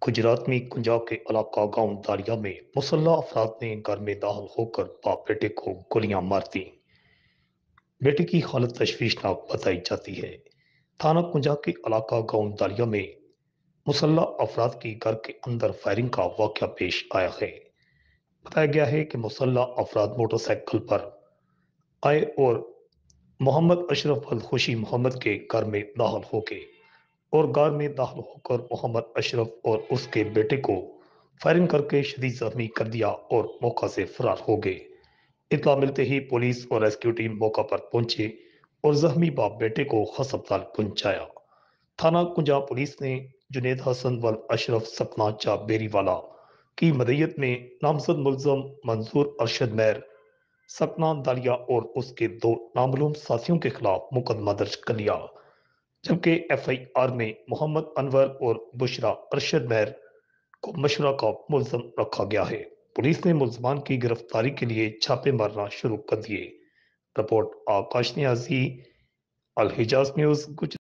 गुजरात में कुंजा के इलाका गांव दारिया में मुसल्ला अफराद ने घर में दाखिल होकर बाप बेटे को गोलियां मार दी। बेटे की हालत तशवीशनाक बताई जाती है। थाना कुंजा के इलाका गांव दारिया में मुसल्ला अफराद की घर के अंदर फायरिंग का वाकया पेश आया है। बताया गया है कि मुसल्ला अफराद मोटरसाइकिल पर आए और मोहम्मद अशरफ अल खुशी मोहम्मद के घर में दाखिल हो गए और कार में दाखिल होकर मोहम्मद अशरफ और उसके बेटे को फायरिंग करके शदीद जख्मी कर दिया और मौका से फरार हो गए। इत्तला मिलते ही पुलिस और रेस्क्यू टीम मौका पर पहुंचे और जख्मी बाप बेटे को अस्पताल पहुंचाया। थाना कुंजा पुलिस ने जुनेद हसन वल अशरफ सपना चा बेरीवाला की मदयत में नामजद मुलजम मंजूर अरशद मैर सपना दालिया और उसके दो नामलूम साथियों के खिलाफ मुकदमा दर्ज कर लिया, जबकि एफआईआर में मोहम्मद अनवर और बुशरा अरशद महर को मशवरा का मुलजम रखा गया है। पुलिस ने मुलजमान की गिरफ्तारी के लिए छापे मारना शुरू कर दिए। रिपोर्ट आकाश नियाजी, अल हिजाज न्यूज, गुजरात।